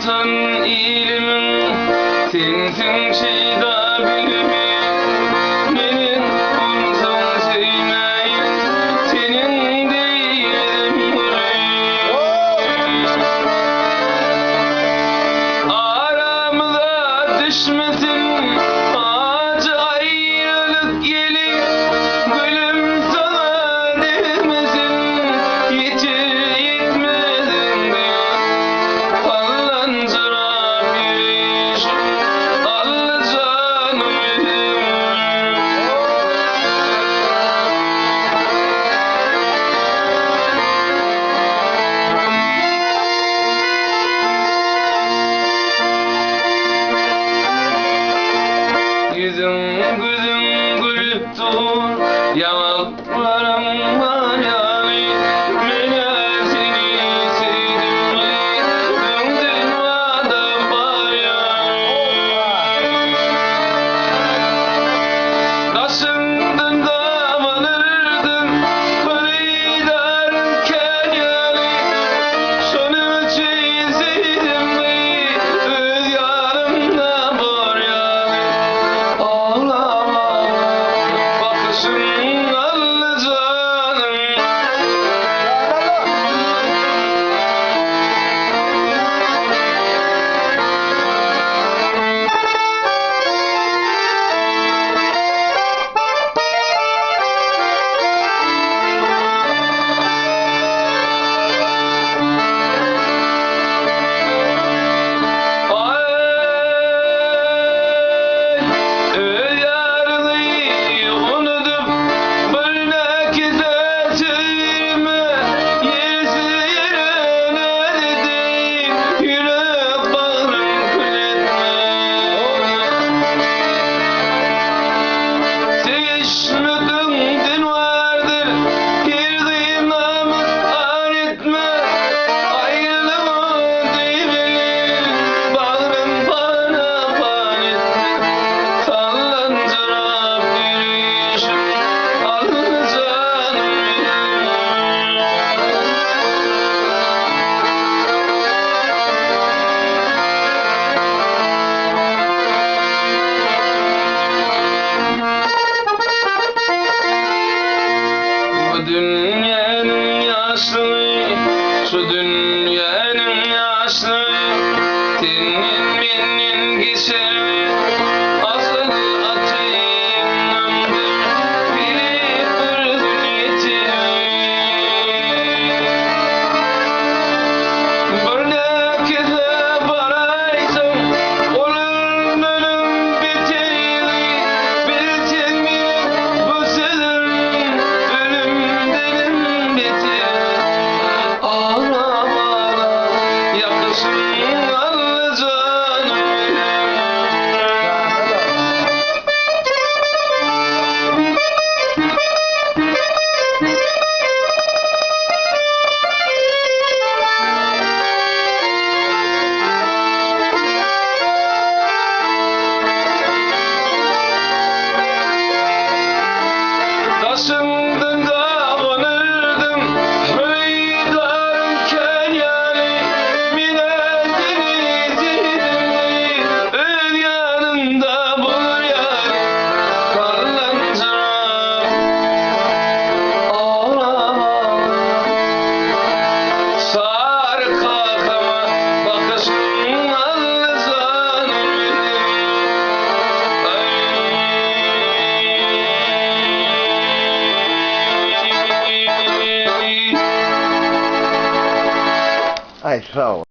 olsan ilimin, sensin şeyda bilimin. Benim olsan sevmeyin, senin değilim yüreğim. Aramıza düşmesin acı ayrılık yeli, gülüm sana değmesin yetir yetmedin de. Fallancıra bir iş al canım benim. Yüzüm gözüm gülüp dur, yanaklarım var yani. Mene seni sevdim mi, döndün adam var yani. Taşındım da banırdım, hırıdarken yani. Şunu çizdim mi, öz yanımda var yani. Ağlama, bakışın allı canım. Dünyanın yaşlı, şu dünyanın yaşlı, senin benim geçer, asıl atayımdır, bilip durdur yeter. Burnakıza baraysam, olur ölüm biter, bilsin mi bu sözüm, ölümden beter. Ağlama, yakışın al canım benim. Taşındım da banırdım, hırıdarken yani. Minetini zihnim, öz yanımda bulur yani. Kallancıram, ağlama, sarı kakama, bakışın al canım benim. Ay sağ ol.